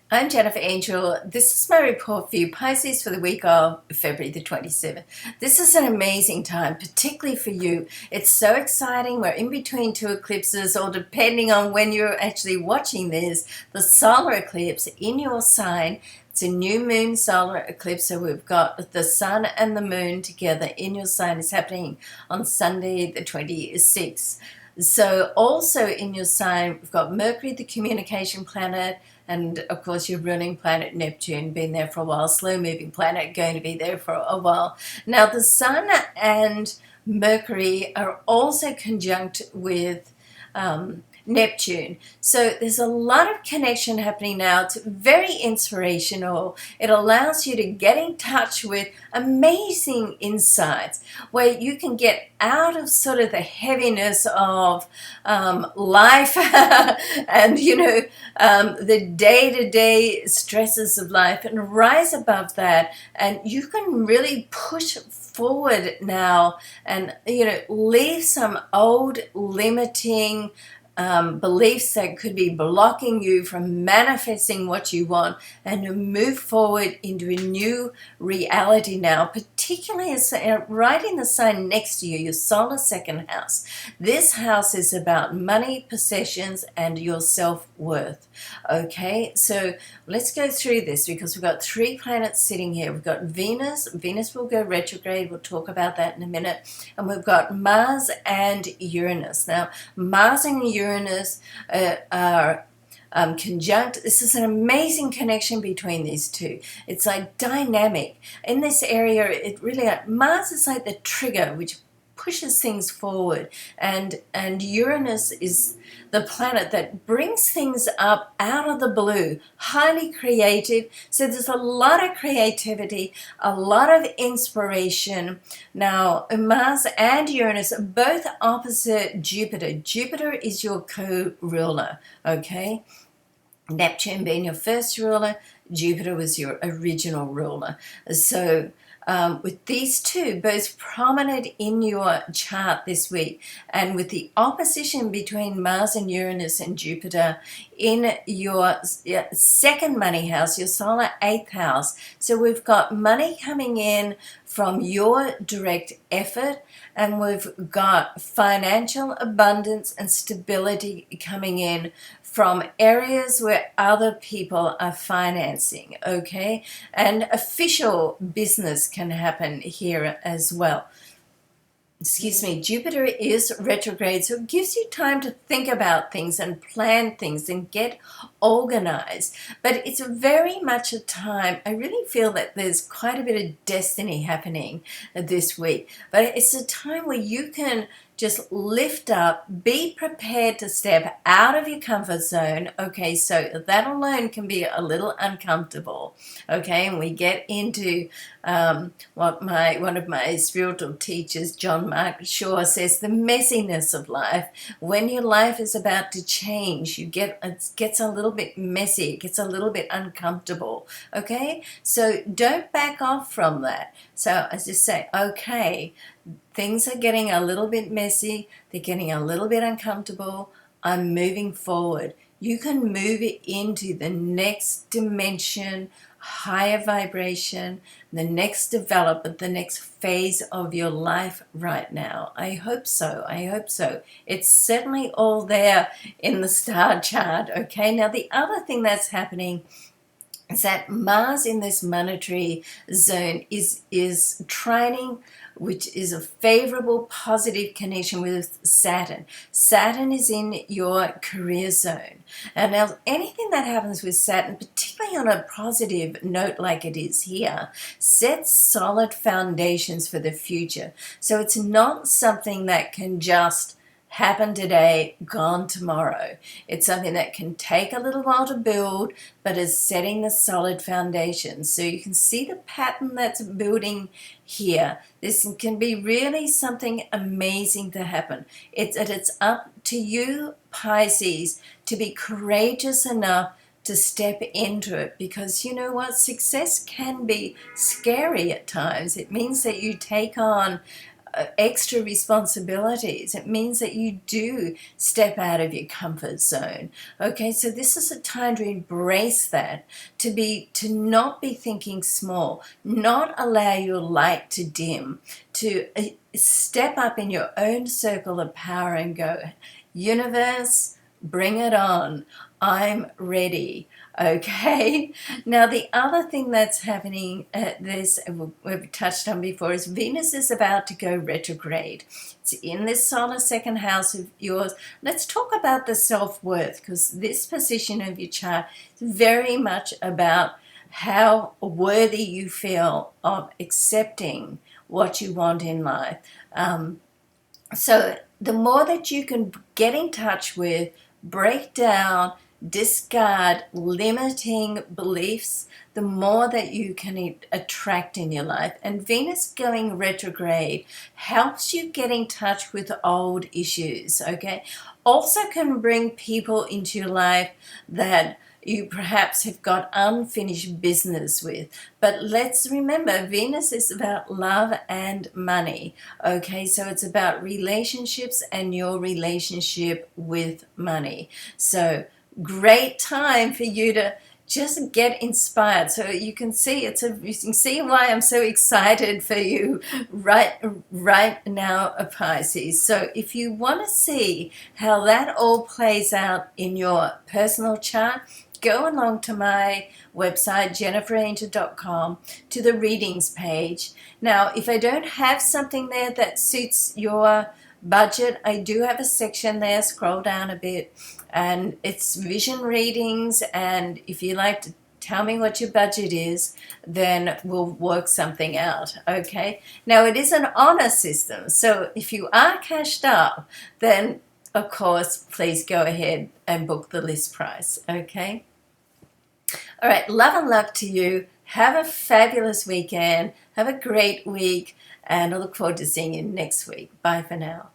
I'm Jennifer Angel. This is my report for you, Pisces, for the week of February the 27th. This is an amazing time, particularly for you. It's so exciting. We're in between two eclipses, or depending on when you're actually watching this, the solar eclipse in your sign. It's a new moon solar eclipse, so we've got the sun and the moon together in your sign. It's happening on Sunday the 26th. So also in your sign, we've got Mercury, the communication planet, and of course your ruling planet Neptune, been there for a while, slow moving planet, going to be there for a while. Now the sun and Mercury are also conjunct with Neptune. So there's a lot of connection happening now. It's very inspirational. It allows you to get in touch with amazing insights where you can get out of sort of the heaviness of life and, the day-to-day stresses of life, and rise above that. And you can really push forward now and, leave some old limiting beliefs that could be blocking you from manifesting what you want, and to move forward into a new reality now, particularly as right in the sign next to you, your solar second house. This house is about money, possessions, and your self-worth. Okay, so let's go through this, because we've got three planets sitting here. We've got Venus. Venus will go retrograde. We'll talk about that in a minute. And we've got Mars and Uranus. Now, Mars and Uranus are conjunct. This is an amazing connection between these two. It's like dynamic. In this area, it really, Mars is like the trigger which pushes things forward, and Uranus is the planet that brings things up out of the blue, highly creative. So there's a lot of creativity, a lot of inspiration. Now, Mars and Uranus are both opposite Jupiter. Jupiter is your co-ruler, okay? Neptune being your first ruler, Jupiter was your original ruler. So with these two both prominent in your chart this week, and with the opposition between Mars and Uranus and Jupiter in your second money house, your solar 8th house. So we've got money coming in from your direct effort, and we've got financial abundance and stability coming in from areas where other people are financing, okay? And official business can happen here as well. Excuse me, Jupiter is retrograde, so it gives you time to think about things and plan things and get organized. But it's very much a time, I really feel that there's quite a bit of destiny happening this week. But it's a time where you can just lift up, be prepared to step out of your comfort zone. Okay, so that alone can be a little uncomfortable. Okay, and we get into what one of my spiritual teachers, John Mark Shaw, says, the messiness of life. When your life is about to change, it gets a little bit messy, it gets a little bit uncomfortable. Okay, so don't back off from that. So I just say, okay, things are getting a little bit messy, they're getting a little bit uncomfortable, I'm moving forward. You can move it into the next dimension, higher vibration, the next development, the next phase of your life right now. I hope so. I hope so. It's certainly all there in the star chart. Okay, now the other thing that's happening is that Mars in this monetary zone is trining, which is a favorable, positive connection with Saturn. Saturn is in your career zone. And now anything that happens with Saturn, particularly on a positive note like it is here, sets solid foundations for the future. So it's not something that can just happen today, gone tomorrow. It's something that can take a little while to build, but is setting the solid foundation. So you can see the pattern that's building here. This can be really something amazing to happen. It's up to you, Pisces, to be courageous enough to step into it, because you know what, success can be scary at times. It means that you take on extra responsibilities. It means that you do step out of your comfort zone. Okay, so this is a time to embrace that, to not be thinking small, not allow your light to dim, to step up in your own circle of power and go, universe, bring it on. I'm ready. Okay, now the other thing that's happening at this, we've touched on before, is Venus is about to go retrograde. It's in this solar second house of yours. Let's talk about the self-worth, because this position of your chart is very much about how worthy you feel of accepting what you want in life. So the more that you can get in touch with, break down, discard limiting beliefs, the more that you can attract in your life. And Venus going retrograde helps you get in touch with old issues, okay? Also can bring people into your life that you perhaps have got unfinished business with. But let's remember, Venus is about love and money. Okay, so it's about relationships and your relationship with money. So great time for you to just get inspired. So you can see you can see why I'm so excited for you right now, Pisces. So if you want to see how that all plays out in your personal chart, go along to my website, jenniferanger.com, to the readings page. Now, if I don't have something there that suits your budget, I do have a section there. Scroll down a bit, and it's vision readings. And if you like to tell me what your budget is, then we'll work something out. Okay, now it is an honor system, so if you are cashed up, then of course please go ahead and book the list price. Okay, all right, love and luck to you. Have a fabulous weekend, have a great week, and I look forward to seeing you next week. Bye for now.